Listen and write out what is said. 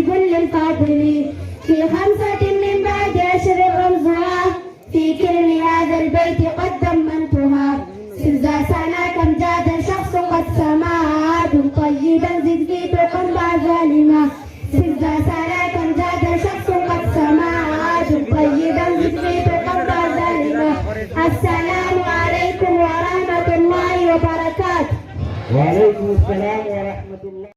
كل فاضل في 5 من بعد 10 رمزها في كل هذا البيت قد ضمنتها سلزا سنة كم جاد شخص قد سما عاد طيبا زد في تقم ظالمة سلزا سنة كم جاد شخص قد سما عاد طيبا زد في تقم ظالمة. السلام عليكم ورحمة الله وبركاته. وعليكم السلام ورحمة الله.